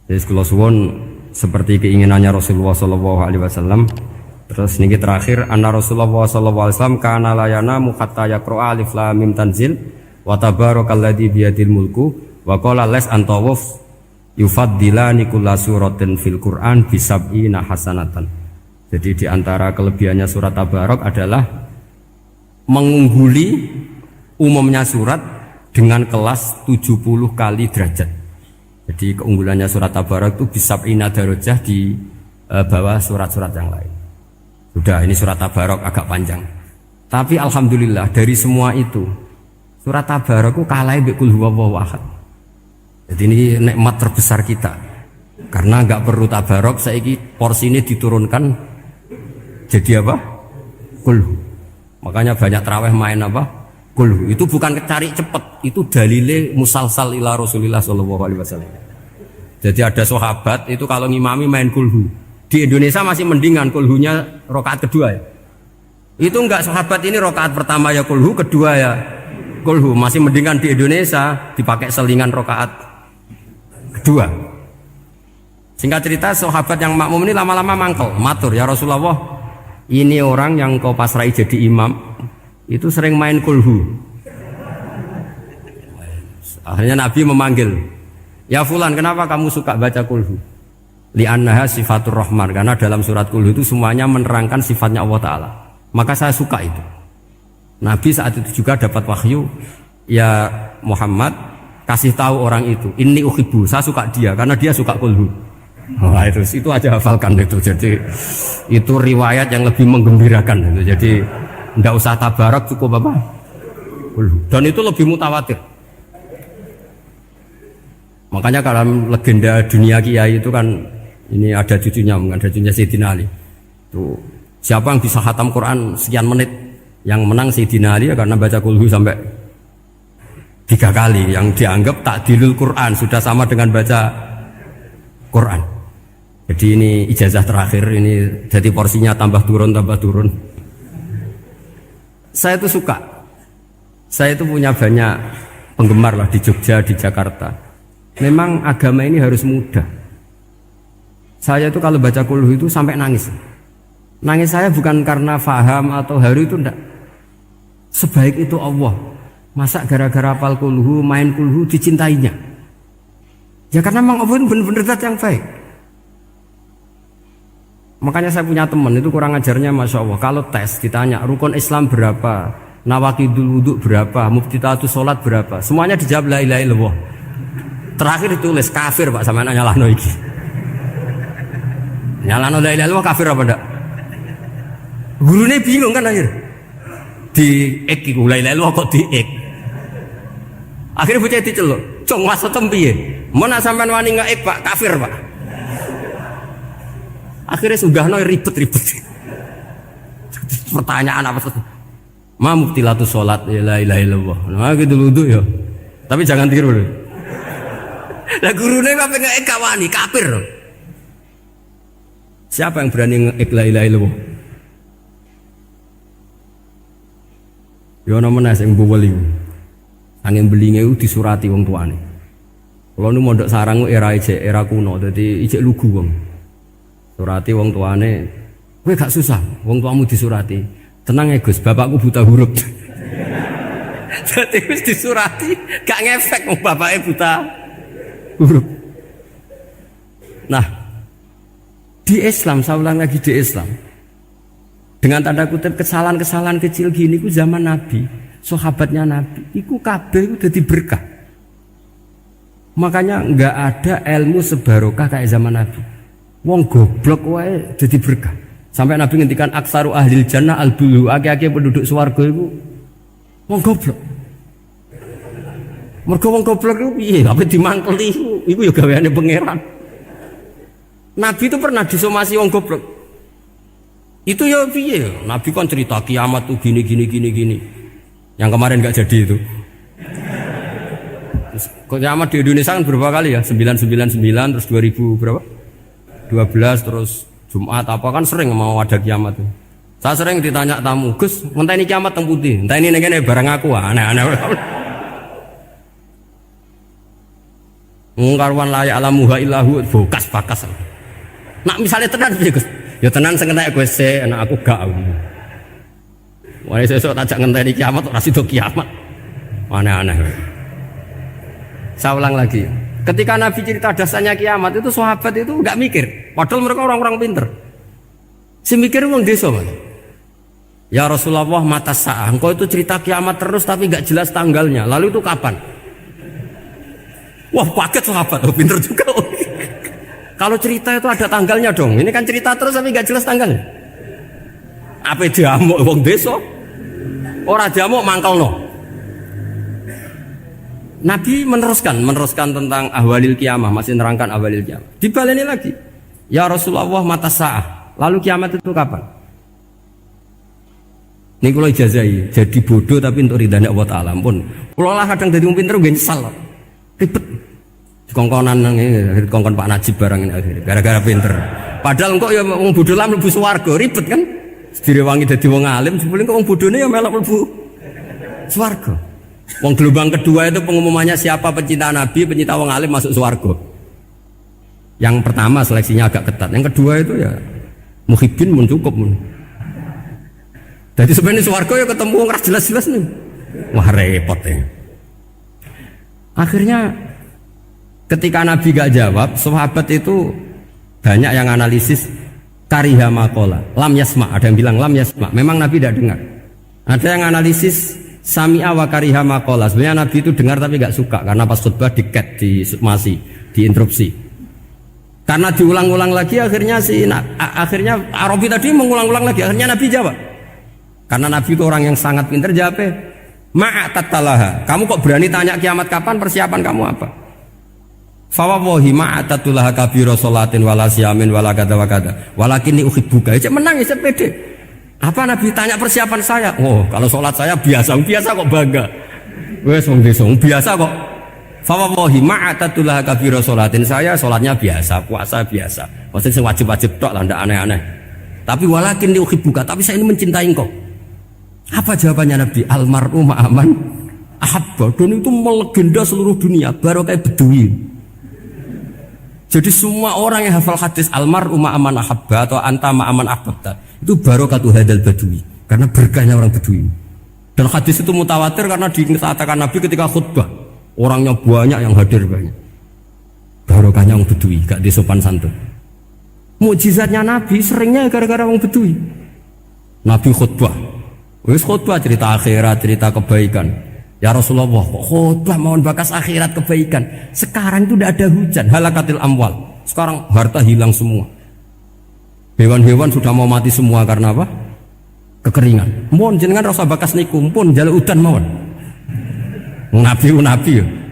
Jadi kula suwun seperti keinginannya Rasulullah sallallahu alaihi wasallam. Terus niki terakhir anna Rasulullah sallallahu alaihi wasallam kana la yanamu hatta yaqra alif lam mim tanzil wa tabarakalladzi biyadil mulku wa qala las antawuf yufaddilani kulla suratin fil Qur'an bisab'ina hasanatan. Jadi di antara kelebihannya surat Tabarok adalah mengungguli umumnya surat dengan kelas 70 kali derajat. Jadi keunggulannya surat Tabarok itu bisab'ina darajah di bawah surat-surat yang lain. Sudah, ini surat Tabarok agak panjang. Tapi alhamdulillah dari semua itu surat Tabarok itu kalah mbek Qul huwallahu ahad. Jadi ini nikmat terbesar kita. Karena enggak perlu Tabarok, saiki porsi ini diturunkan jadi apa? Qul. Makanya banyak tarawih main apa? Qul. Itu bukan cari cepet, itu dalile musalsal ila Rasulillah sallallahu alaihi wasallam. Jadi ada sahabat itu kalau ngimami main Qul. Di Indonesia masih mendingan kulhunya rokaat kedua ya. Itu enggak sahabat ini rokaat pertama ya kulhu, kedua ya kulhu. Masih mendingan di Indonesia dipakai selingan rokaat kedua. Singkat cerita sahabat yang makmum ini lama-lama mangkel, matur ya Rasulullah, ini orang yang kau pasrai jadi imam itu sering main kulhu. Akhirnya Nabi memanggil, ya Fulan, kenapa kamu suka baca kulhu? Li'annaha sifatur rahman, karena dalam surat Qul itu semuanya menerangkan sifatnya Allah Ta'ala. Maka saya suka itu. Nabi saat itu juga dapat wahyu, ya Muhammad kasih tahu orang itu, inni uhibbu, saya suka dia karena dia suka Qul. Nah, itu aja hafalkan itu. Jadi itu riwayat yang lebih menggembirakan itu. Jadi enggak usah Tabarok, cukup apa? Qul. Dan itu lebih mutawatir. Makanya dalam legenda dunia kiai itu kan ini ada cucunya Sayyidina Ali. Tuh, siapa yang bisa khatam Quran sekian menit, yang menang Sayyidina Ali ya, karena baca kulhu sampai 3 kali, yang dianggap takdilul Quran, sudah sama dengan baca Quran. Jadi ini ijazah terakhir, ini jadi porsinya tambah turun. Saya itu suka. Saya itu punya banyak penggemar lah di Jogja, di Jakarta. Memang agama ini harus mudah. Saya itu kalau baca kulhu itu sampai nangis. Nangis saya bukan karena faham atau haru, itu enggak. Sebaik itu Allah. Masa gara-gara hafal kulhu, main kulhu dicintainya? Ya karena memang Allah itu benar-benar zat yang baik. Makanya saya punya teman itu kurang ajarnya Masya Allah. Kalau tes ditanya rukun Islam berapa, nawakidul wudhu berapa, muftitatus sholat berapa, semuanya dijawab la ilaha illallah. Terakhir ditulis kafir Pak, sama nyalahno iki. Nyalahno la ilaha illallah kafir apa ndak? Gurune bingung kan akhir. Di ek iku la ilaha illallah kok di ek. Akhirnya bocah diceluk, "Cung maksudem piye? Mun sampean wani ngeek Pak, kafir Pak." Akhirnya sugahno ribet-ribet. Pertanyaan apa tuh? Ma mubtilatus sholat ya la ilaha illallah. Nah gitu wudu ya. Tapi jangan tiru lho. Lah gurune kok pengen gak wani kafir. Siapa yang berani nge-ik la ilaha illallah? Ya ana meneh sing buwel iku. Angin belinge iku disurati wong tuane. Kula nu mondok sarang era kuno, dadi ijek lugu wong. Surati wong tuane, kowe gak susah, wong tuamu disurati. Tenang ya Gus, bapakku buta huruf. Jadi wis disurati, gak ngefek wong bapake buta huruf. Nah, di Islam, saya ulang lagi di Islam, dengan tanda kutip kesalahan-kesalahan kecil gini ku zaman Nabi, sahabatnya Nabi, iku kabeh iku dadi berkah. Makanya enggak ada ilmu sebarokah kayak zaman Nabi. Wong goblok wae dadi berkah. Sampai Nabi ngendikan aksaru ahlil jannah al-bulu, akeh-akeh penduduk swarga iku wong goblok. Mergo wong goblok iku piye? Apa dimangkeli iku ya gaweane pangeran. Nabi itu pernah disomasi wong goblok. Itu ya piye? Nabi kan cerita kiamat tuh gini. Yang kemarin enggak jadi itu. Terus kiamat di Indonesia kan berapa kali ya? 999 terus 2000 berapa? 12 terus Jumat apa kan sering mau ada kiamat tuh. Saya sering ditanya tamu, "Gus, ngenteni kiamat teng pundi? Enteni ning kene barang aku." Aneh-aneh. Ngkarwan la ya'lamuha illahu bokas bakas. Nak misalnya tenan piye Gus? Ya tenan sing entek kowe sik, anak aku gak. Wah sesuk tajak ngenteni kiamat ora sida kiamat. Aneh-aneh. Saya ulang lagi. Ketika Nabi cerita dasarnya kiamat itu sahabat itu enggak mikir. Padahal mereka orang-orang pinter. Si mikir wong desa, Mas. Ya Rasulullah mata sa'ah. Engkau itu cerita kiamat terus tapi enggak jelas tanggalnya. Lalu itu kapan? Wah, paket sahabat. Oh, pinter juga. Kalau cerita itu ada tanggalnya dong. Ini kan cerita terus tapi enggak jelas tanggalnya. Apa diamuk wong desa? Ora diamuk mangkelno. Nabi meneruskan tentang ahwalil kiamah, masih nerangkan ahwalil kiamah. Dibaleni lagi. Ya Rasulullah mata sa'ah. Lalu kiamat itu kapan? Ini kalau ijazai, jadi bodoh tapi untuk ridhanya Allah Ta'ala pun. Kalau lah kadang jadi pinter gue nyesal. Ribet. Kongkonan ini, kongkon Pak Najib barang ini akhirnya. Gara-gara pinter. Padahal kok ya wong bodoh lah mlebu swarga, ribet kan? Direwangi dadi wong alim, sebelum kok wong bodone ya melok mlebu swarga. Wong gelombang kedua itu pengumumannya siapa pencinta Nabi, pencinta wong alim masuk swarga. Yang pertama seleksinya agak ketat, yang kedua itu ya muhibbin mun cukup mun. Jadi sebenarnya swarga ya ketemu wong ora jelas-jelas nih. Wah repot ya. Akhirnya ketika Nabi gak jawab, sahabat itu banyak yang analisis kariha maqala, lam yasma, ada yang bilang lam yasma, memang Nabi tidak dengar. Ada yang analisis sami'a wa kariha maqala, sebenarnya Nabi itu dengar tapi gak suka karena pas khutbah di-cut, diinterupsi. Karena diulang-ulang lagi akhirnya akhirnya Arabi tadi mengulang-ulang lagi, akhirnya Nabi jawab. Karena Nabi itu orang yang sangat pintar, jawabnya ma'atattalaha. Kamu kok berani tanya kiamat kapan, persiapan kamu apa? Fawawahi ma'atatulaha kabiro sholatin wala siyamin wala kada wa kada walakinni uhibbuka. Cek menang ya pede. Apa Nabi tanya persiapan saya? Oh kalau sholat saya biasa kok bangga. Wes wong desa biasa kok. Fawawahi ma'atatulaha kabiro sholatin, saya sholatnya biasa, puasa biasa. Maksudnya sing wajib-wajib tok lah, ndak aneh-aneh. Tapi walakinni uhibbuka, tapi saya ini mencintai engkau. Apa jawabannya Nabi? Almar'u ma'aman ahabba. Dan itu melegenda seluruh dunia, baru kayak Bedui. Jadi semua orang yang hafal hadis almar'u ma'aman ahabba atau anta ma'aman ahbabta itu barokatuh hadal badui, karena berkahnya orang Bedui. Dan hadis itu mutawatir karena dikatakan Nabi ketika khutbah, orangnya banyak yang hadir banyak. Barokahnya orang Bedui, gak disopan santun. Mukjizatnya Nabi seringnya gara-gara orang Bedui. Nabi khutbah, wis khutbah cerita akhirat, cerita kebaikan. Ya Rasulullah, khutbah mohon bakas akhirat kebaikan. Sekarang itu tidak ada hujan, halakatil amwal. Sekarang harta hilang semua. Hewan-hewan sudah mau mati semua karena apa? Kekeringan. Mohon jenengan rasa bakas niku pun jaluk udan mawon. Nabi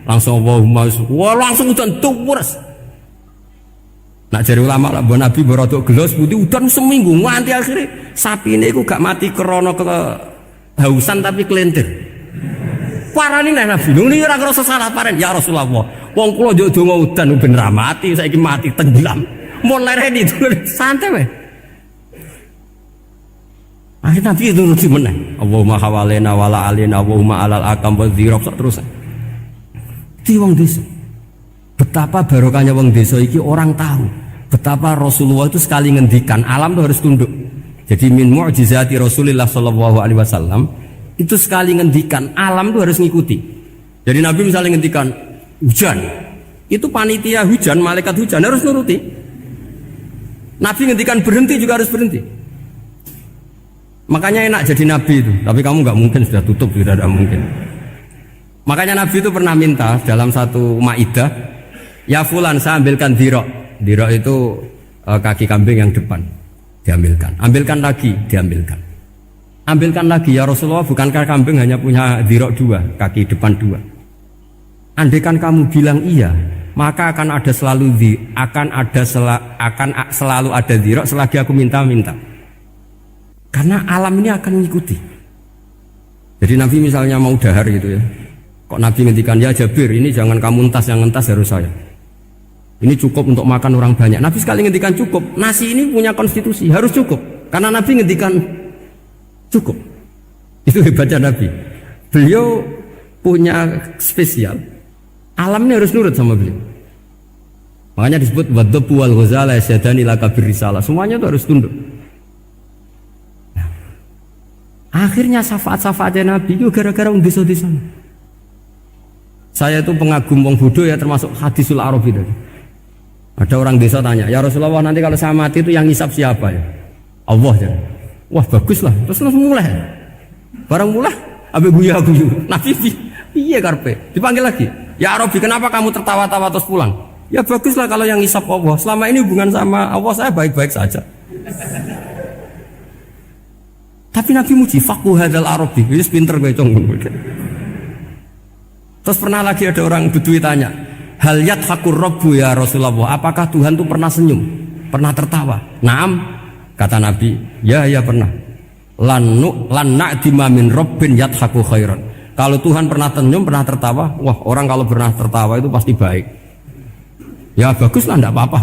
langsung langsung udan tuwes. Nak jari ulama lah, Nabi berodok gelos putih udan seminggu nganti akhirnya sapi ini gak mati krono kehausan tapi kelentir. Parani nih Nabi, ini orang ngerasa salah paren. Ya Rasulullah, wong kula yo donga udan ben ra mati, saiki mati tenggelam. Mun lereni itu santai weh. Akhirnya Nabi itu nuruti meneh. Allahumma hawalena wala alina Allahumma alal akam wa dzirab terus. Di wong desa. Betapa barokahnya wong desa iki orang tahu. Betapa Rasulullah itu sekali ngendikan alam itu harus tunduk. Jadi min mu'jizati Rasulullah sallallahu alaihi wasallam itu sekali ngendikan alam itu harus ngikuti. Jadi Nabi misalnya ngendikan hujan, itu panitia hujan, malaikat hujan harus nuruti. Nabi ngendikan berhenti juga harus berhenti. Makanya enak jadi Nabi itu. Tapi kamu nggak mungkin, sudah tutup, sudah tidak mungkin. Makanya Nabi itu pernah minta dalam satu maidah, ya fulan saya ambilkan dirok. Dirok itu kaki kambing yang depan, diambilkan. Ambilkan lagi, diambilkan. Ambilkan lagi ya Rasulullah, bukankah kambing hanya punya dirok dua, kaki depan dua? Andaikan kamu bilang iya, maka akan selalu ada dirok selagi aku minta-minta. Karena alam ini akan mengikuti. Jadi Nabi misalnya mau dahar gitu ya, kok Nabi ngendikan ya Jabir, ini jangan kamu entas, yang entas harus saya. Ini cukup untuk makan orang banyak. Nabi sekali ngendikan cukup. Nasi ini punya konstitusi, harus cukup. Karena Nabi ngendikan cukup. Itu hebatnya Nabi. Beliau punya spesial. Alam ini harus nurut sama beliau. Makanya disebut wadhabu wal ghazala yasyadani laka birrisalah. Semuanya itu harus tunduk. Nah, akhirnya syafaat-syafaatnya Nabi itu gara-gara wong desa-desa. Saya itu pengagum wong Bodoh ya, termasuk hadisul Arabi tadi. Ada orang desa tanya, "Ya Rasulullah, nanti kalau saya mati itu yang ngisap siapa ya?" Allah ya. Wah, bagus lah. Terus langsung mulai. Barang mulai abe guyu-guyu. Nabi piye karepe? Dipanggil lagi. "Ya Arabi, kenapa kamu tertawa-tawa terus pulang?" "Ya baguslah kalau yang ngisap Allah. Selama ini hubungan sama Allah saya baik-baik saja." Tapi Nabi muji faqhu hadzal Arabi. Wis pinter kowe cong. Terus pernah lagi ada orang Bedui tanya, "Hal yadhakur rabbu ya Rasulullah? Apakah Tuhan itu pernah senyum? Pernah tertawa?" "Naam," kata Nabi. Ya pernah. Lan na'dima min rabbin yadhaku khairan. Kalau Tuhan pernah senyum, pernah tertawa, wah orang kalau pernah tertawa itu pasti baik. Ya baguslah, enggak apa-apa.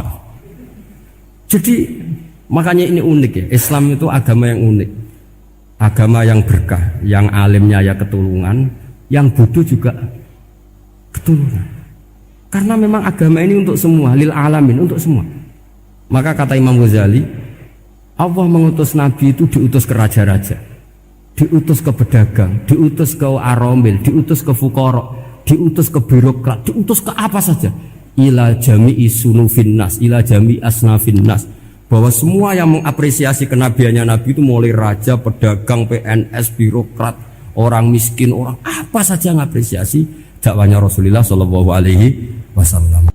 Jadi makanya ini unik ya. Islam itu agama yang unik. Agama yang berkah, yang alimnya ya ketulungan, yang bodoh juga ketulungan. Karena memang agama ini untuk semua, lil alamin, untuk semua. Maka kata Imam Ghazali, Allah mengutus Nabi itu diutus ke raja-raja, diutus ke pedagang, diutus ke aromil, diutus ke fuqara, diutus ke birokrat, diutus ke apa saja. Ila jami'i sunufin nas, ila jami'i asnafin nas. Bahwa semua yang mengapresiasi kenabiannya Nabi itu mulai raja, pedagang, PNS, birokrat, orang miskin, orang apa saja yang mengapresiasi dakwahnya Rasulullah Shallallahu Alaihi Wasallam.